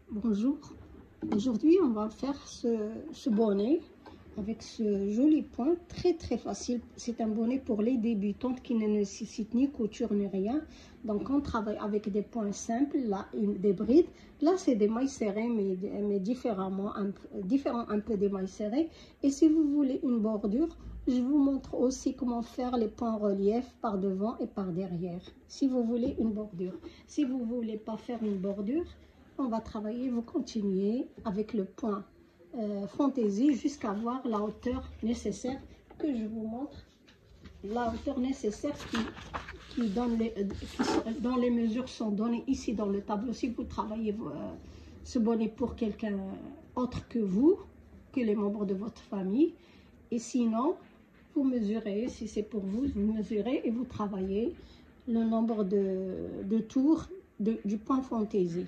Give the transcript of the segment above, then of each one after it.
Bonjour, aujourd'hui on va faire ce bonnet avec ce joli point très facile. C'est un bonnet pour les débutantes qui ne nécessite ni couture ni rien. Donc on travaille avec des points simples, là des brides. Là c'est des mailles serrées mais différents un peu des mailles serrées. Et si vous voulez une bordure, je vous montre aussi comment faire les points relief par devant et par derrière. Si vous voulez une bordure. Si vous ne voulez pas faire une bordure, on va travailler, vous continuez avec le point fantaisie jusqu'à voir la hauteur nécessaire que je vous montre. La hauteur nécessaire dont les mesures sont données ici dans le tableau. Si vous travaillez ce bonnet pour quelqu'un autre que vous, que les membres de votre famille, et sinon, vous mesurez, si c'est pour vous, vous mesurez et vous travaillez le nombre de tours du point fantaisie.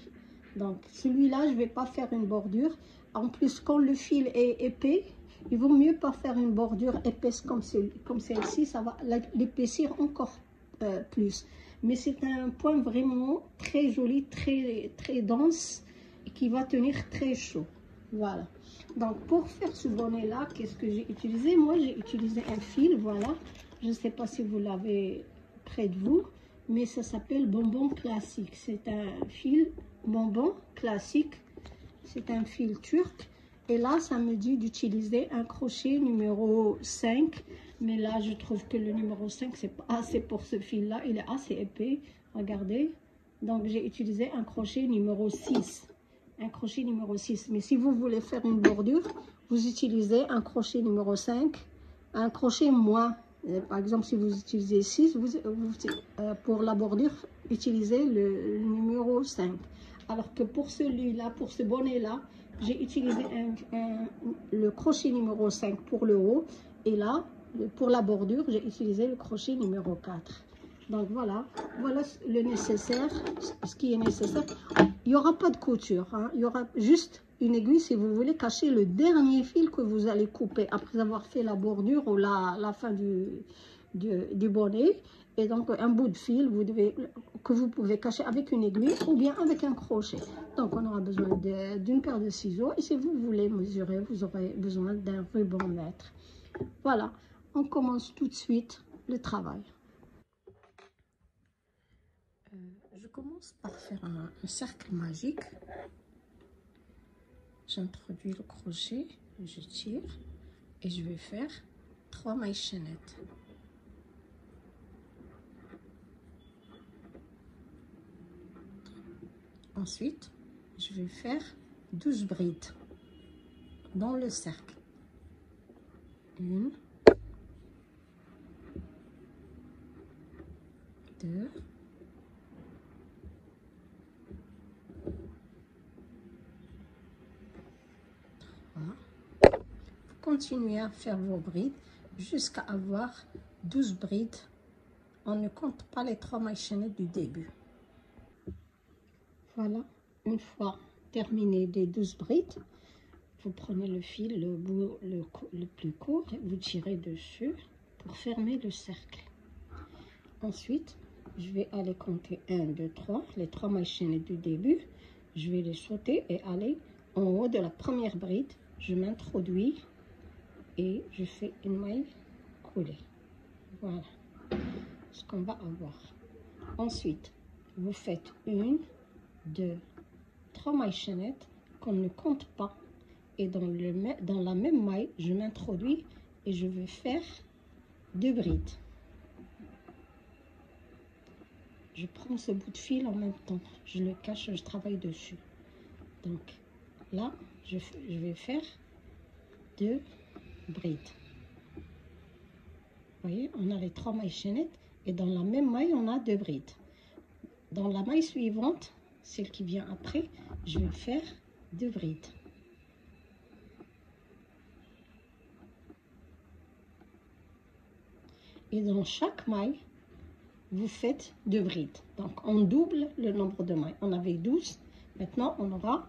Donc celui-là, je ne vais pas faire une bordure. En plus, quand le fil est épais, il vaut mieux pas faire une bordure épaisse comme celle-ci. Ça va l'épaissir encore plus. Mais c'est un point vraiment très joli, très dense et qui va tenir très chaud. Voilà. Donc pour faire ce bonnet-là, qu'est-ce que j'ai utilisé? Moi, j'ai utilisé un fil, voilà. Je ne sais pas si vous l'avez près de vous, mais ça s'appelle bonbon classique. C'est un fil bonbon classique, c'est un fil turc. Et là, ça me dit d'utiliser un crochet numéro 5. Mais là, je trouve que le numéro 5, c'est pas assez pour ce fil-là. Il est assez épais, regardez. Donc, j'ai utilisé un crochet numéro 6. Un crochet numéro 6. Mais si vous voulez faire une bordure, vous utilisez un crochet numéro 5, un crochet moins. Par exemple, si vous utilisez 6, pour la bordure, utilisez le numéro 5. Alors que pour celui-là, pour ce bonnet-là, j'ai utilisé le crochet numéro 5 pour le haut. Et là, pour la bordure, j'ai utilisé le crochet numéro 4. Donc voilà le nécessaire, ce qui est nécessaire. Il n'y aura pas de couture, hein. Il y aura juste une aiguille si vous voulez cacher le dernier fil que vous allez couper après avoir fait la bordure ou la fin du bonnet. Et donc un bout de fil que vous pouvez cacher avec une aiguille ou bien avec un crochet. Donc on aura besoin d'une paire de ciseaux. Et si vous voulez mesurer, vous aurez besoin d'un ruban mètre. Voilà, on commence tout de suite le travail. Je commence par faire un cercle magique. J'introduis le crochet, je tire et je vais faire 3 mailles chaînettes. Ensuite, je vais faire 12 brides dans le cercle. 1, 2, 3. Continuez à faire vos brides jusqu'à avoir 12 brides. On ne compte pas les 3 mailles chaînettes du début. Voilà, une fois terminé les 12 brides, vous prenez le fil, le bout le plus court, et vous tirez dessus pour fermer le cercle. Ensuite, je vais aller compter 1, 2, 3, les 3 mailles chaînettes du début. Je vais les sauter et aller en haut de la première bride. Je m'introduis et je fais une maille coulée. Voilà ce qu'on va avoir. Ensuite, vous faites 1, 2, 3 mailles chaînettes qu'on ne compte pas. Et dans la même maille, je m'introduis et je vais faire 2 brides. Je prends ce bout de fil en même temps. Je le cache, je travaille dessus. Donc là, je vais faire 2 brides. Vous voyez, on a les 3 mailles chaînettes et dans la même maille, on a 2 brides. Dans la maille suivante, celle qui vient après, je vais faire 2 brides. Et dans chaque maille, vous faites 2 brides. Donc, on double le nombre de mailles. On avait 12, maintenant on aura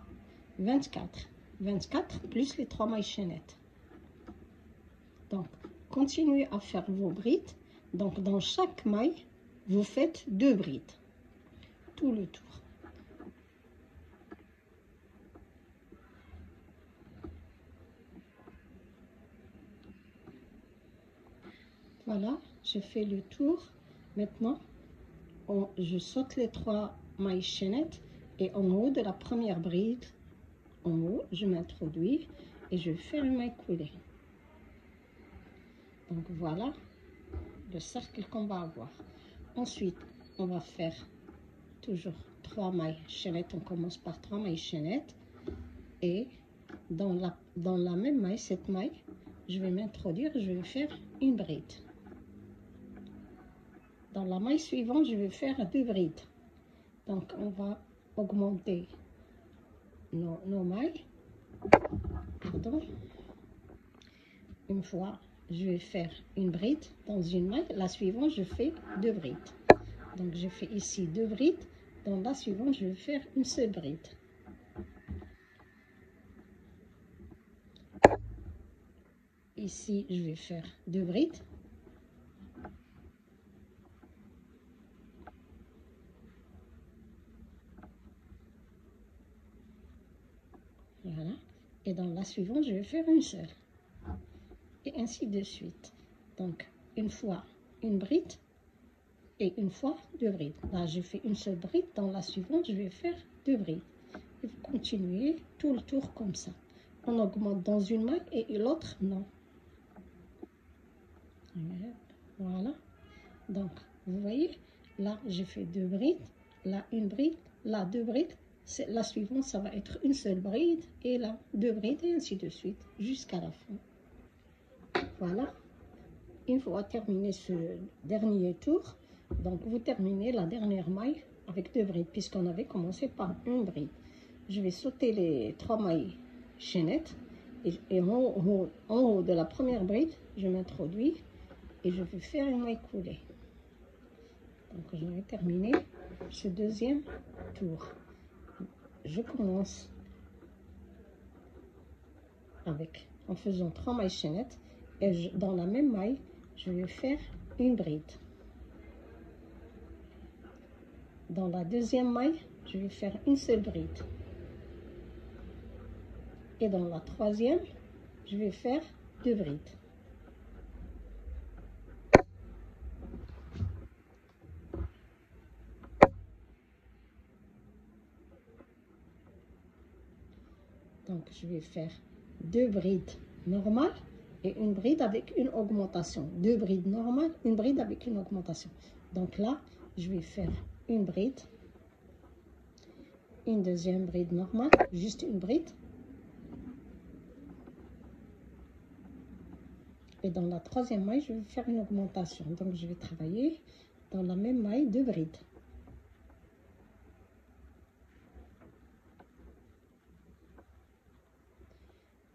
24. 24 plus les 3 mailles chaînettes. Donc, continuez à faire vos brides. Donc, dans chaque maille, vous faites 2 brides. Tout le tour. Voilà, je fais le tour. Maintenant, je saute les 3 mailles chaînettes et en haut de la première bride, en haut, je m'introduis et je fais une maille coulée. Donc voilà le cercle qu'on va avoir. Ensuite, on va faire toujours 3 mailles chaînettes. On commence par 3 mailles chaînettes et dans la même maille, cette maille, je vais m'introduire, je vais faire une bride. Dans la maille suivante, je vais faire 2 brides. Donc on va augmenter nos mailles. Pardon. Une fois, je vais faire une bride dans une maille. La suivante, je fais 2 brides. Donc je fais ici 2 brides. Dans la suivante, je vais faire une seule bride. Ici, je vais faire 2 brides. Voilà. Et dans la suivante, je vais faire une seule. Et ainsi de suite. Donc, une fois une bride et une fois 2 brides. Là, j'ai fait une seule bride. Dans la suivante, je vais faire 2 brides. Et vous continuez tout le tour comme ça. On augmente dans une maille et l'autre, non. Voilà. Donc, vous voyez, là, j'ai fait 2 brides. Là, une bride. Là, 2 brides. La suivante, ça va être une seule bride. Et là, 2 brides et ainsi de suite. Jusqu'à la fin. Voilà. Une fois terminé ce dernier tour, donc vous terminez la dernière maille avec 2 brides, puisqu'on avait commencé par une bride. Je vais sauter les 3 mailles chaînettes et en haut de la première bride, je m'introduis et je vais faire une maille coulée. Donc je vais terminer ce deuxième tour. Je commence en faisant 3 mailles chaînettes et dans la même maille, je vais faire une bride. Dans la deuxième maille, je vais faire une seule bride. Et dans la troisième, je vais faire 2 brides. Donc, je vais faire 2 brides normales et une bride avec une augmentation. 2 brides normales, une bride avec une augmentation. Donc là, je vais faire une bride, une deuxième bride normale, juste une bride. Et dans la troisième maille, je vais faire une augmentation. Donc, je vais travailler dans la même maille 2 brides.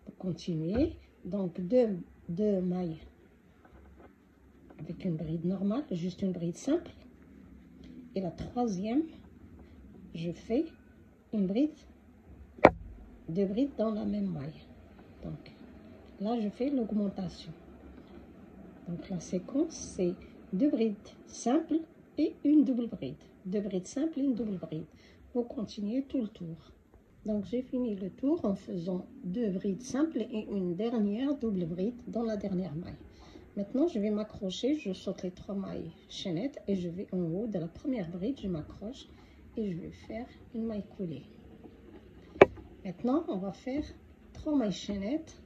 Pour continuer, donc deux mailles avec une bride normale, juste une bride simple. Et la troisième, je fais une bride, 2 brides dans la même maille. Donc, là, je fais l'augmentation. Donc, la séquence, c'est 2 brides simples et une double bride. 2 brides simples et une double bride. Vous continuez tout le tour. Donc, j'ai fini le tour en faisant 2 brides simples et une dernière double bride dans la dernière maille. Maintenant, je vais m'accrocher, je saute les 3 mailles chaînettes et je vais en haut de la première bride, je m'accroche et je vais faire une maille coulée. Maintenant, on va faire 3 mailles chaînettes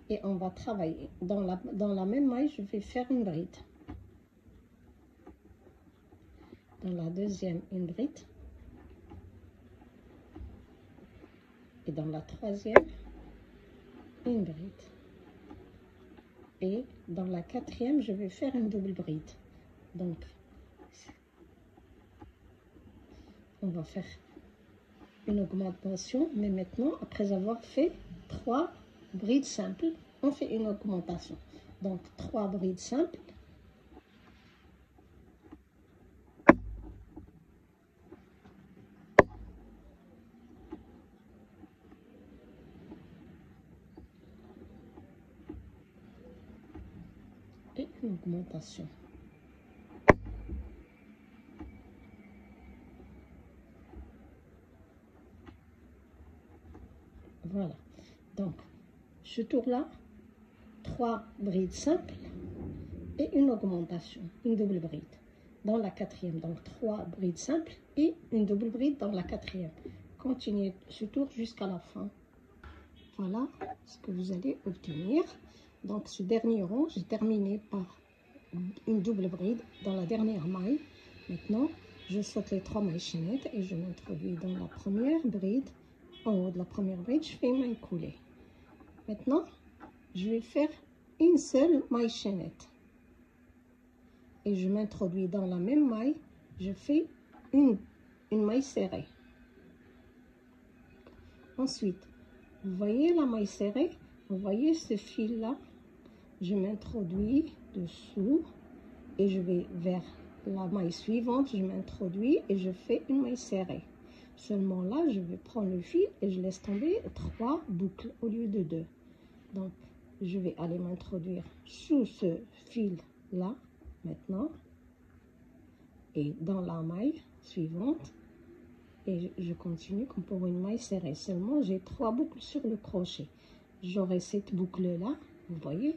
et on va travailler. Dans la même maille, je vais faire une bride. Dans la deuxième, une bride. Et dans la troisième, une bride. Et dans la quatrième, je vais faire une double bride. Donc, on va faire une augmentation, mais maintenant, après avoir fait 3 brides simples, on fait une augmentation. Donc, 3 brides simples. Et une augmentation. Voilà. Donc, ce tour-là, 3 brides simples et une augmentation, une double bride dans la quatrième. Donc 3 brides simples et une double bride dans la quatrième. Continuez ce tour jusqu'à la fin. Voilà ce que vous allez obtenir. Donc ce dernier rond, j'ai terminé par une double bride dans la dernière maille. Maintenant, je saute les 3 mailles chaînettes et je m'introduis dans la première bride. En haut de la première bride, je fais une maille coulée. Maintenant, je vais faire une seule maille chaînette. Et je m'introduis dans la même maille, je fais une maille serrée. Ensuite, vous voyez la maille serrée, vous voyez ce fil là, je m'introduis dessous et je vais vers la maille suivante, je m'introduis et je fais une maille serrée. Seulement là, je vais prendre le fil et je laisse tomber 3 boucles au lieu de 2. Donc, je vais aller m'introduire sous ce fil là maintenant et dans la maille suivante et je continue comme pour une maille serrée. Seulement, j'ai 3 boucles sur le crochet. J'aurai cette boucle là, vous voyez,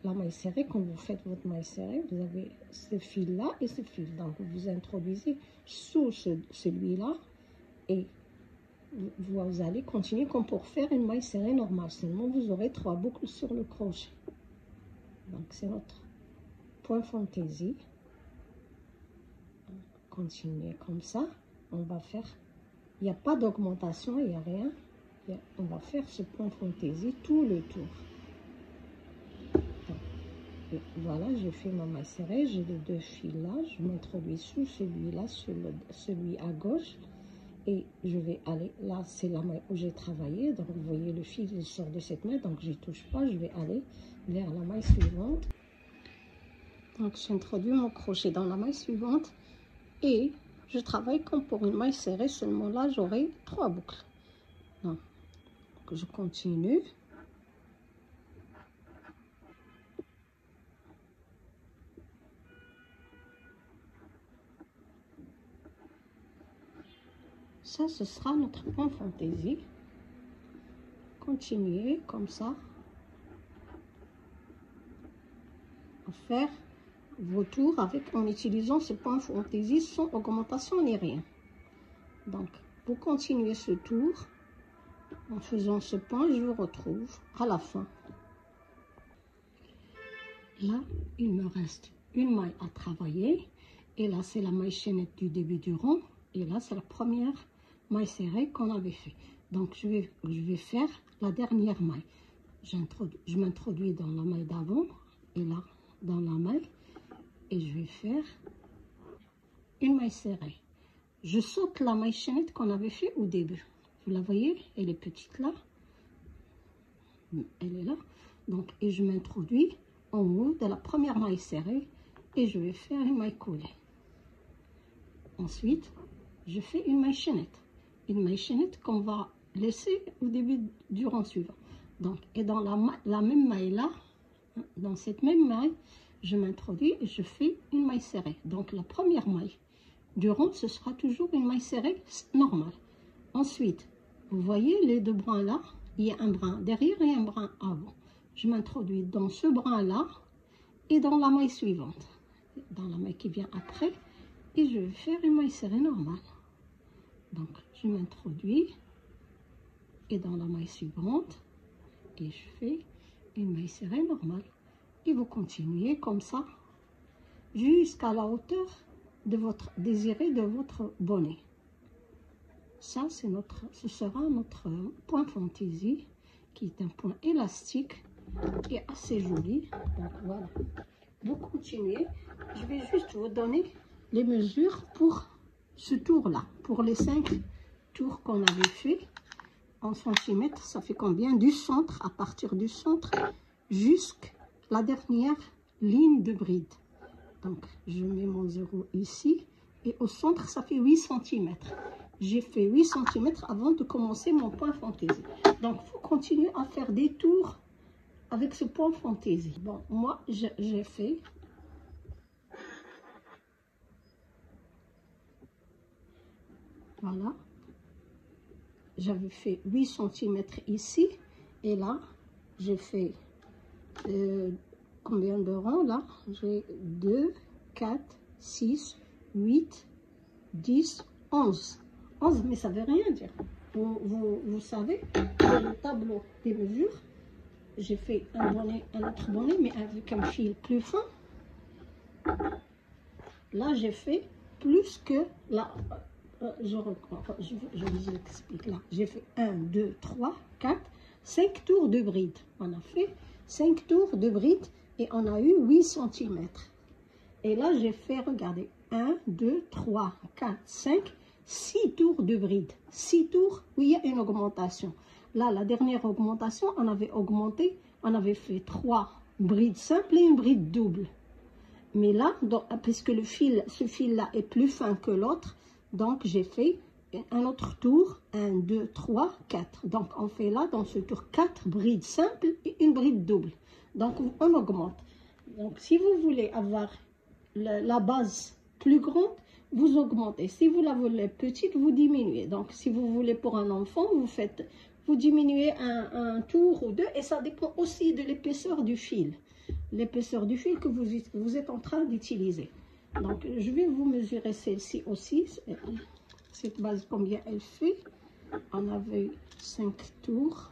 la maille serrée. Quand vous faites votre maille serrée, vous avez ce fil là et ce fil. Donc, vous introduisez sous celui-là et vous allez continuer comme pour faire une maille serrée normale. Seulement, vous aurez 3 boucles sur le crochet. Donc, c'est notre point fantaisie. Continuez comme ça. On va faire, il n'y a pas d'augmentation, il n'y a rien. On va faire ce point fantaisie tout le tour. Donc, voilà, je fais ma maille serrée, j'ai les 2 fils là, je m'introduis sous celui-là, celui à gauche. Et je vais aller, là c'est la maille où j'ai travaillé, donc vous voyez le fil il sort de cette maille, donc je n'y touche pas, je vais aller vers la maille suivante. Donc j'introduis mon crochet dans la maille suivante et je travaille comme pour une maille serrée, seulement là j'aurai 3 boucles. Donc je continue. Ça, ce sera notre point fantaisie. Continuez comme ça à faire vos tours en utilisant ce point fantaisie sans augmentation ni rien. Donc, pour continuer ce tour, en faisant ce point, je vous retrouve à la fin. Là, il me reste une maille à travailler. Et là, c'est la maille chaînette du début du rond. Et là, c'est la première maille serrée qu'on avait fait. Donc, je vais faire la dernière maille. Je m'introduis dans la maille d'avant et là, dans la maille. Et je vais faire une maille serrée. Je saute la maille chaînette qu'on avait fait au début. Vous la voyez, elle est petite là. Elle est là. Donc, et je m'introduis en haut de la première maille serrée et je vais faire une maille coulée. Ensuite, je fais une maille chaînette. Une maille chaînette qu'on va laisser au début du rang suivant. Donc, et dans la même maille là, dans cette même maille, je m'introduis et je fais une maille serrée. Donc, la première maille du rond, ce sera toujours une maille serrée normale. Ensuite, vous voyez les 2 brins là, il y a un brin derrière et un brin avant. Je m'introduis dans ce brin là et dans la maille suivante, dans la maille qui vient après, et je vais faire une maille serrée normale. Donc, je m'introduis et dans la maille suivante, et je fais une maille serrée normale. Et vous continuez comme ça jusqu'à la hauteur de votre désiré de votre bonnet. Ça, ce sera notre point fantaisie, qui est un point élastique et assez joli. Donc voilà, vous continuez. Je vais juste vous donner les mesures pour ce tour-là, pour les 5 tours qu'on avait fait en centimètres. Ça fait combien? Du centre, à partir du centre jusqu'à la dernière ligne de bride. Donc, je mets mon 0 ici. Et au centre, ça fait 8 cm. J'ai fait 8 cm avant de commencer mon point fantaisie. Donc, il faut continuer à faire des tours avec ce point fantaisie. Bon, moi, j'ai fait... Voilà. J'avais fait 8 cm ici. Et là, j'ai fait combien de rangs là? J'ai 2, 4, 6, 8, 10, 11. 11, mais ça ne veut rien dire. Vous savez, dans le tableau des mesures, j'ai fait un bonnet, un autre bonnet, mais avec un fil plus fin. Là, j'ai fait plus que là. Je vous explique là. J'ai fait 1, 2, 3, 4, 5 tours de bride. On a fait 5 tours de bride et on a eu 8 cm. Et là, j'ai fait, regardez, 1, 2, 3, 4, 5, 6 tours de bride. 6 tours où il y a une augmentation. Là, la dernière augmentation, on avait augmenté, on avait fait 3 brides simples et une bride double. Mais là, puisque ce fil-là est plus fin que l'autre, donc j'ai fait un autre tour, 1, 2, 3, 4. Donc on fait là, dans ce tour, 4 brides simples et une bride double. Donc on augmente. Donc si vous voulez avoir la base plus grande, vous augmentez. Si vous la voulez petite, vous diminuez. Donc si vous voulez pour un enfant, vous diminuez un tour ou deux, et ça dépend aussi de l'épaisseur du fil. L'épaisseur du fil que vous êtes en train d'utiliser. Donc, je vais vous mesurer celle-ci aussi. Cette base, combien elle fait? On avait 5 tours.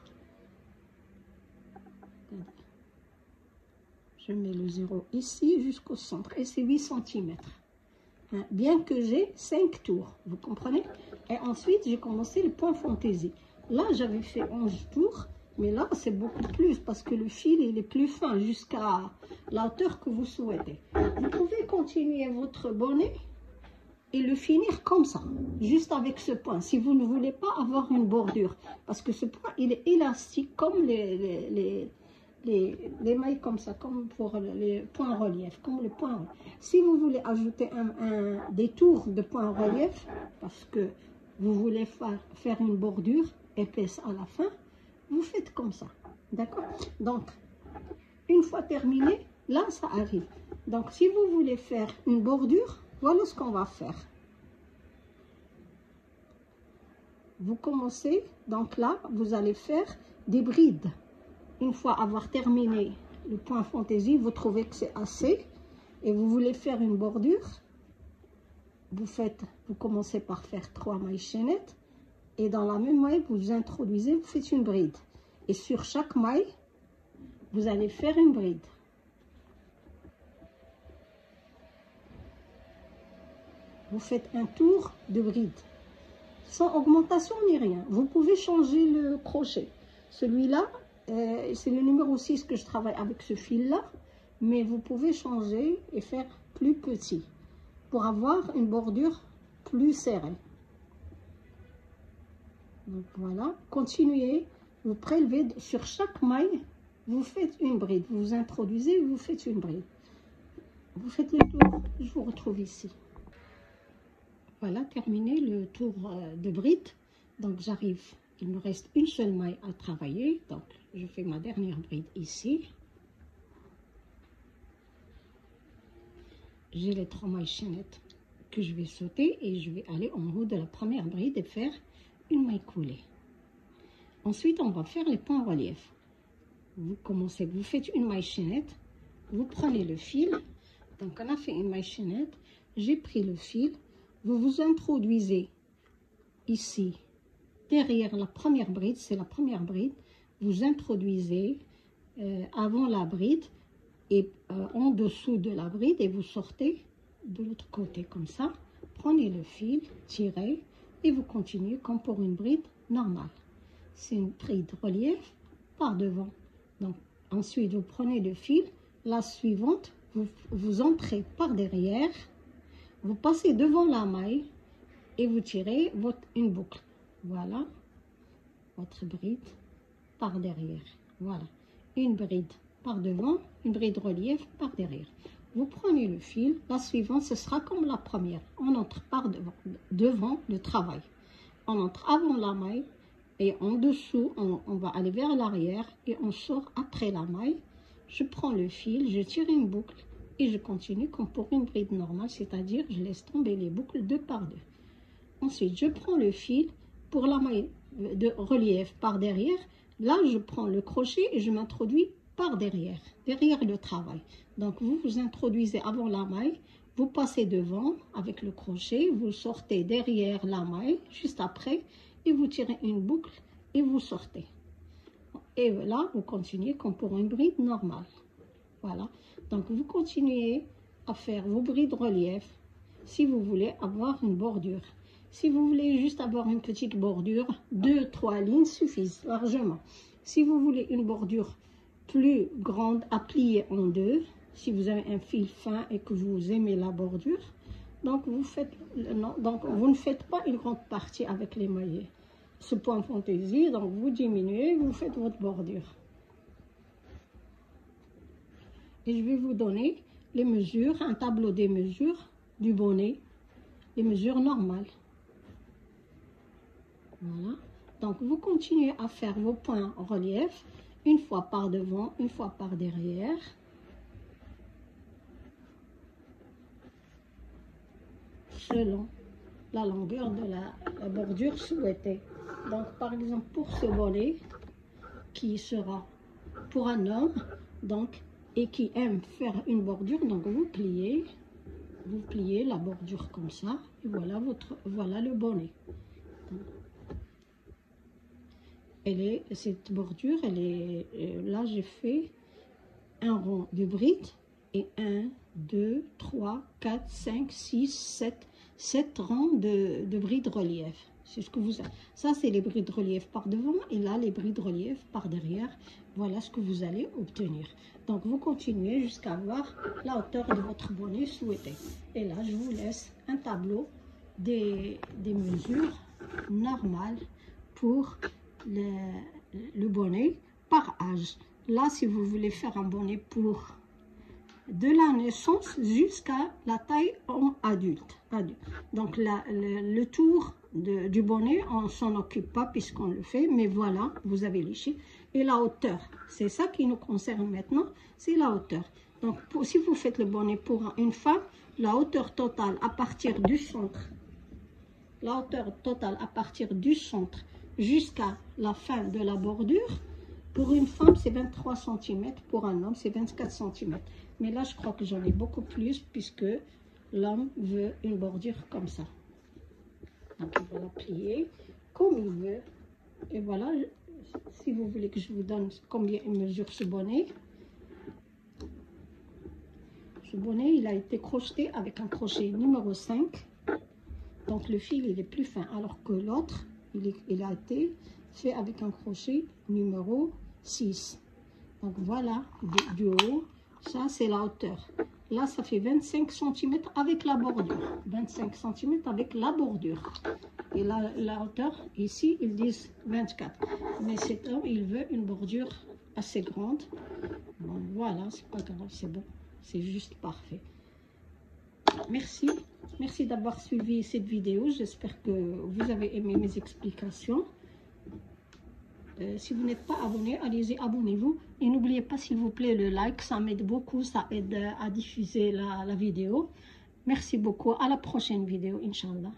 Je mets le 0 ici jusqu'au centre. Et c'est 8 cm. Hein, bien que j'ai 5 tours. Vous comprenez? Et ensuite, j'ai commencé le point fantaisie. Là, j'avais fait 11 tours. Mais là, c'est beaucoup plus parce que le fil, il est plus fin jusqu'à la hauteur que vous souhaitez. Vous pouvez continuer votre bonnet et le finir comme ça, juste avec ce point, si vous ne voulez pas avoir une bordure. Parce que ce point, il est élastique comme les mailles comme ça, comme pour les points relief, comme le point. Si vous voulez ajouter des tours de points relief, parce que vous voulez faire une bordure épaisse à la fin, vous faites comme ça, d'accord? Donc, une fois terminé, là, ça arrive. Donc, si vous voulez faire une bordure, voilà ce qu'on va faire. Vous commencez, donc là, vous allez faire des brides. Une fois avoir terminé le point fantaisie, vous trouvez que c'est assez et vous voulez faire une bordure, vous commencez par faire 3 mailles chaînettes. Et dans la même maille, vous introduisez, vous faites une bride. Et sur chaque maille, vous allez faire une bride. Vous faites un tour de bride. Sans augmentation ni rien. Vous pouvez changer le crochet. Celui-là, c'est le numéro 6 que je travaille avec ce fil-là. Mais vous pouvez changer et faire plus petit. Pour avoir une bordure plus serrée. Donc voilà, continuez, vous prélevez sur chaque maille, vous faites une bride, vous introduisez, vous faites une bride. Vous faites le tour, je vous retrouve ici. Voilà, terminé le tour de bride. Donc j'arrive, il me reste une seule maille à travailler. Donc je fais ma dernière bride ici. J'ai les 3 mailles chaînettes que je vais sauter et je vais aller en haut de la première bride et faire une maille coulée. Ensuite, on va faire les points relief. Vous commencez, vous faites une maille chaînette, vous prenez le fil. Donc, on a fait une maille chaînette, j'ai pris le fil, vous vous introduisez ici, derrière la première bride, c'est la première bride, vous introduisez avant la bride et en dessous de la bride et vous sortez de l'autre côté comme ça. Prenez le fil, tirez. Et vous continuez comme pour une bride normale. C'est une bride relief par devant. Donc, ensuite, vous prenez le fil. La suivante, vous entrez par derrière. Vous passez devant la maille et vous tirez une boucle. Voilà. Votre bride par derrière. Voilà. Une bride par devant, une bride relief par derrière. Vous prenez le fil, la suivante, ce sera comme la première. On entre par devant le travail. On entre avant la maille et en dessous, on va aller vers l'arrière et on sort après la maille. Je prends le fil, je tire une boucle et je continue comme pour une bride normale, c'est-à-dire je laisse tomber les boucles 2 par 2. Ensuite, je prends le fil pour la maille de relief par derrière. Là, je prends le crochet et je m'introduis par derrière, derrière le travail. Donc, vous vous introduisez avant la maille, vous passez devant avec le crochet, vous sortez derrière la maille, juste après, et vous tirez une boucle et vous sortez. Et là, vous continuez comme pour une bride normale. Voilà. Donc, vous continuez à faire vos brides relief si vous voulez avoir une bordure. Si vous voulez juste avoir une petite bordure, 2-3 lignes suffisent largement. Si vous voulez une bordure plus grande à plier en deux, si vous avez un fil fin et que vous aimez la bordure, donc vous ne faites pas une grande partie avec les maillets. Ce point fantaisie, donc vous diminuez, vous faites votre bordure. Et je vais vous donner les mesures, un tableau des mesures du bonnet, les mesures normales. Voilà. Donc vous continuez à faire vos points relief, une fois par devant, une fois par derrière. Selon la longueur de la bordure souhaitée. Donc par exemple pour ce bonnet qui sera pour un homme donc et qui aime faire une bordure, donc vous pliez la bordure comme ça et voilà le bonnet. Cette bordure, là j'ai fait un rond de bride et 1, 2, 3, 4, 5, 6, 7 rangs de brides relief. C'est ce que vous avez. Ça, c'est les brides relief par devant et là, les brides relief par derrière. Voilà ce que vous allez obtenir. Donc, vous continuez jusqu'à avoir la hauteur de votre bonnet souhaité. Et là, je vous laisse un tableau des mesures normales pour le bonnet par âge. Là, si vous voulez faire un bonnet pour de la naissance jusqu'à la taille en adulte. Donc le tour du bonnet, on s'en occupe pas puisqu'on le fait, mais voilà, vous avez les chiffres. Et la hauteur, c'est ça qui nous concerne maintenant, c'est la hauteur. Donc si vous faites le bonnet pour une femme, la hauteur totale à partir du centre, jusqu'à la fin de la bordure, pour une femme, c'est 23 cm. Pour un homme, c'est 24 cm. Mais là, je crois que j'en ai beaucoup plus puisque l'homme veut une bordure comme ça. Donc, il va la plier comme il veut. Et voilà, si vous voulez que je vous donne combien il mesure ce bonnet. Ce bonnet, il a été crocheté avec un crochet numéro 5. Donc, le fil, il est plus fin. Alors que l'autre, il a été fait avec un crochet numéro 6. Donc voilà, du haut, ça c'est la hauteur. Là, ça fait 25 cm avec la bordure. 25 cm avec la bordure. Et là, la hauteur, ici, ils disent 24. Mais cet homme, il veut une bordure assez grande. Bon, voilà, c'est pas grave, c'est bon. C'est juste parfait. Merci. Merci d'avoir suivi cette vidéo. J'espère que vous avez aimé mes explications. Si vous n'êtes pas abonné, allez-y, abonnez-vous. Et n'oubliez pas, s'il vous plaît, le like. Ça m'aide beaucoup. Ça aide à diffuser la vidéo. Merci beaucoup. À la prochaine vidéo, Inch'Allah.